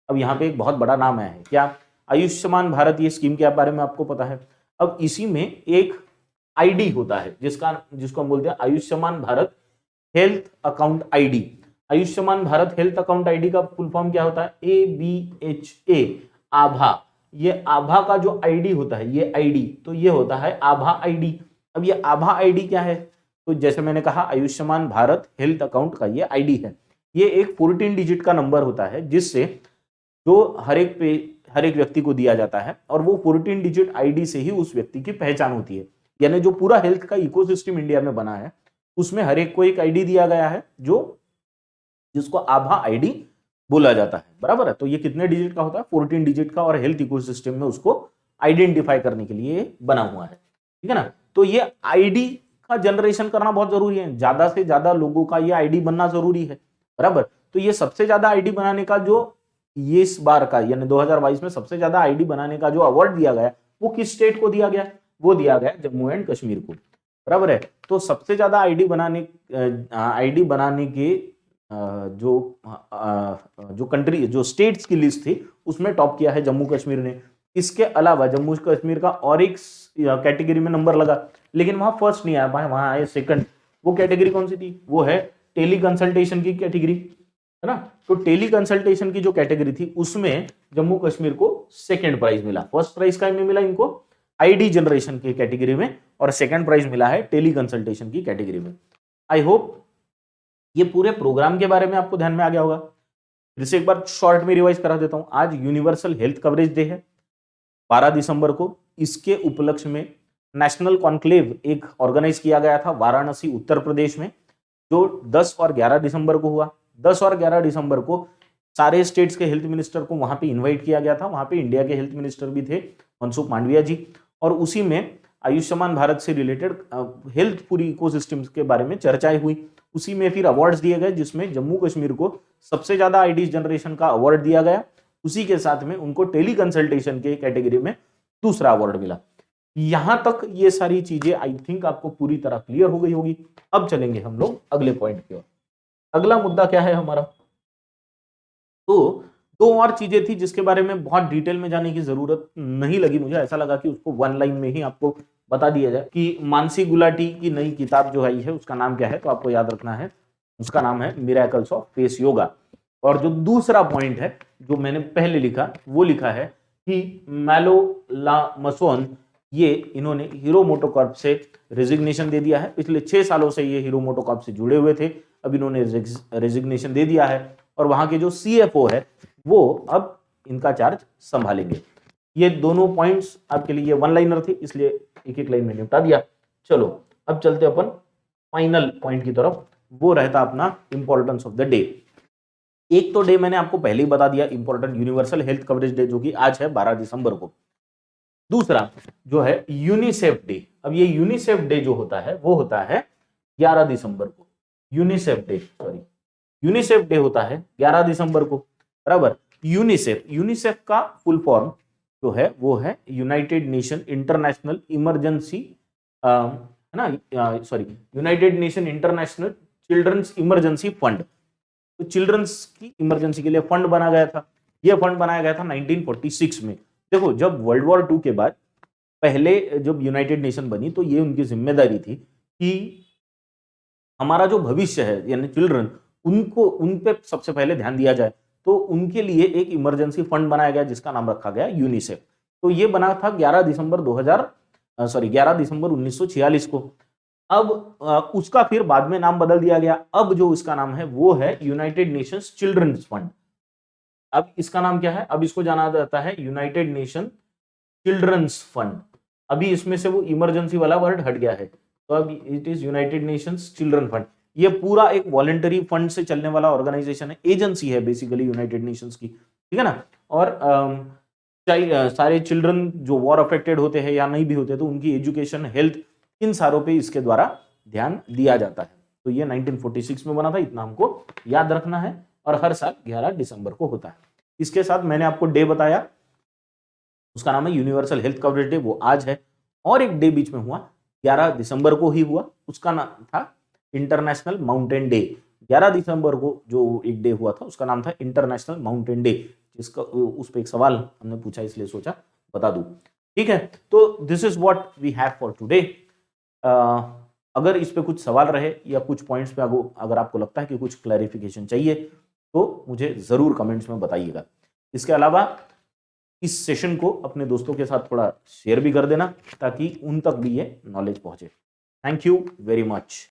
अब यहाँ पे एक बहुत बड़ा नाम है, क्या? आयुष्मान भारत, ये स्कीम के बारे में आपको पता है। अब इसी में एक ID होता है जिसको हम बोलते हैं Ayushman Bharat health account ID। Ayushman Bharat health account ID का फुल फॉर्म क्या होता है? ABHA, आभा। ये आभा का जो ID होता है, ये ID, तो ये होता है आभा ID। अब ये आभा ID क्या है? तो जैसे मैंने कहा आयुष्मान भारत हेल्थ अकाउंट का ये ID है। ये एक 14 डिजिट का नंबर होता है जिससे जो हर एक व्यक्ति को दिया जाता है और वो 14 डिजिट ID से ही उस व्यक्ति की पहचान होती है। यानी जो पूरा हेल्थ का इकोसिस्टम इंडिया में बना है उसमें हर एक को एक ID दिया गया है जिसको आभा ID बोला जाता है, बराबर है। तो ये कितने डिजिट का होता है? 14 डिजिट का, और हेल्थ इकोसिस्टम में उसको आइडेंटिफाई करने के लिए बना हुआ है, ठीक है ना। तो ये ID का जनरेशन करना बहुत जरूरी है, ज्यादा से ज्यादा लोगों का ये ID बनना जरूरी है, बराबर। तो ये सबसे ज्यादा ID बनाने का जो ये इस बार का यानी 2022 में सबसे ज्यादा ID बनाने का जो अवार्ड दिया गया वो किस स्टेट को दिया गया? वो दिया गया जम्मू एंड कश्मीर को, बराबर है। तो सबसे ज्यादा ID बनाने के जो कंट्री जो स्टेट्स की लिस्ट थी उसमें टॉप किया है जम्मू कश्मीर ने। इसके अलावा जम्मू कश्मीर का और एक कैटेगरी में नंबर लगा, लेकिन वहां फर्स्ट नहीं आया, वहां आए सेकंड। वो कैटेगरी कौन सी थी? वो है टेली कंसल्टेशन की कैटेगरी, है ना। तो टेली कंसल्टेशन की जो कैटेगरी थी उसमें जम्मू कश्मीर को सेकंड प्राइज मिला। फर्स्ट प्राइज का मिला इनको आईडी जनरेशन की कैटेगरी में, और सेकंड प्राइज मिला है टेली कंसल्टेशन की कैटेगरी में। आई होप ये पूरे प्रोग्राम के बारे में आपको ध्यान में आ गया होगा। फिर से एक बार शॉर्ट में रिवाइज करा देता हूं। आज यूनिवर्सल हेल्थ कवरेज डे है 12 दिसंबर को। इसके उपलक्ष्य में नेशनल कॉन्क्लेव एक ऑर्गेनाइज किया गया था वाराणसी उत्तर प्रदेश में, जो 10 और 11 दिसंबर को हुआ। 10 और 11 दिसंबर को सारे स्टेट्स के हेल्थ मिनिस्टर को वहां पे इनवाइट किया गया था। वहां पे इंडिया के हेल्थ मिनिस्टर भी थे, मनसुख मांडविया जी, और उसी में आयुष्मान भारत से रिलेटेड हेल्थ पूरी इकोसिस्टम के बारे में चर्चाएं हुई। उसी में फिर अवार्ड्स दिए गए, जिसमें जम्मू कश्मीर को सबसे ज्यादा आईडी जनरेशन का अवार्ड दिया गया। उसी के साथ में उनको टेली कंसल्टेशन के कैटेगरी में दूसरा अवार्ड मिला। यहां तक ये सारी चीजें आई थिंक आपको पूरी तरह क्लियर हो गई होगी। अब चलेंगे हम लोग अगले पॉइंट की ओर। अगला मुद्दा क्या है हमारा? तो दो और चीजें थी जिसके बारे में बहुत डिटेल में जाने की जरूरत नहीं लगी मुझे। ऐसा लगा कि उसको वन लाइन में ही आपको बता दिया जाए कि मानसी गुलाटी की नई किताब जो आई है उसका नाम क्या है, तो आपको याद रखना है उसका नाम है मिरेकल्स ऑफ फेस योगा। और जो दूसरा पॉइंट है जो मैंने पहले लिखा, वो लिखा है कि मैलो लामसोन, ये इन्होंने हीरो मोटोकॉर्प से रेजिग्नेशन दे दिया है। पिछले 6 सालों से ये हीरो मोटोकॉर्प से जुड़े हुए थे, अब इन्होंने रेजिग्नेशन दे दिया है, और वहां के जो सीएफओ है वो अब इनका चार्ज संभालेंगे। ये दोनों पॉइंट्स आपके लिए वन लाइनर थे, इसलिए एक एक लाइन में निपटा दिया। चलो अब चलते अपन फाइनल पॉइंट की तरफ, वो रहता अपना इंपॉर्टेंस ऑफ द डे। एक तो डे मैंने आपको पहले ही बता दिया, important universal health coverage day, जो कि आज है 12 दिसंबर को। दूसरा जो है यूनिसेफ डे। अब ये यूनिसेफ डे जो होता है वो होता है 11 दिसंबर को। यूनिसेफ डे होता है 11 दिसंबर को, बराबर। यूनिसेफ का फुल फॉर्म जो है वो है यूनाइटेड नेशन इंटरनेशनल इमरजेंसी, है ना, United Nation international children's emergency fund. तो चिल्ड्रंस की इमरजेंसी के लिए फंड बना गया था। यह फंड बनाया गया था 1946 में। देखो, जब वर्ल्ड वॉर 2 के बाद पहले जब यूनाइटेड नेशन बनी तो ये उनकी जिम्मेदारी थी कि हमारा जो भविष्य है यानी चिल्ड्रन, उनको उन पे सबसे पहले ध्यान दिया जाए। तो उनके लिए एक इमरजेंसी फंड बनाया गया जिसका नाम रखा गया यूनिसेफ। तो ये बना था 11 दिसंबर 1946 को। अब उसका फिर बाद में नाम बदल दिया गया। अब जो इसका नाम है वो है यूनाइटेड नेशंस चिल्ड्रंस फंड। अब इसका नाम क्या है? अब इसको जाना जाता है यूनाइटेड नेशन चिल्ड्रंस फंड। अभी इसमें से वो इमरजेंसी वाला वर्ड हट गया है, तो अब it is United Nations children fund. ये पूरा एक वॉलेंटरी फंड से चलने वाला ऑर्गेनाइजेशन है, एजेंसी है बेसिकली यूनाइटेड नेशंस की, ठीक है ना। और सारे चिल्ड्रन जो वॉर अफेक्टेड होते हैं या नहीं भी होते, तो उनकी एजुकेशन, हेल्थ, इन सारों पे इसके द्वारा ध्यान दिया जाता है। तो ये 1946 में बना था, इतना हमको याद रखना है, और हर साल 11 दिसंबर को होता है। इसके साथ मैंने आपको डे बताया, उसका नाम है यूनिवर्सल हेल्थ कवरेज डे, वो आज है। और एक डे बीच में हुआ 11 दिसंबर को ही हुआ, उसका नाम था इंटरनेशनल माउंटेन डे। 11 दिसंबर को जो एक डे हुआ था उसका नाम था इंटरनेशनल माउंटेन डे, जिसका उस पर एक सवाल हमने पूछा इसलिए सोचा बता दूं, ठीक है। तो this is what we have for today. अगर इस पे कुछ सवाल रहे या कुछ पॉइंट्स पे अगर आपको लगता है कि कुछ क्लैरिफिकेशन चाहिए तो मुझे जरूर कमेंट्स में बताइएगा। इसके अलावा इस सेशन को अपने दोस्तों के साथ थोड़ा शेयर भी कर देना ताकि उन तक भी ये नॉलेज पहुंचे। Thank you very much.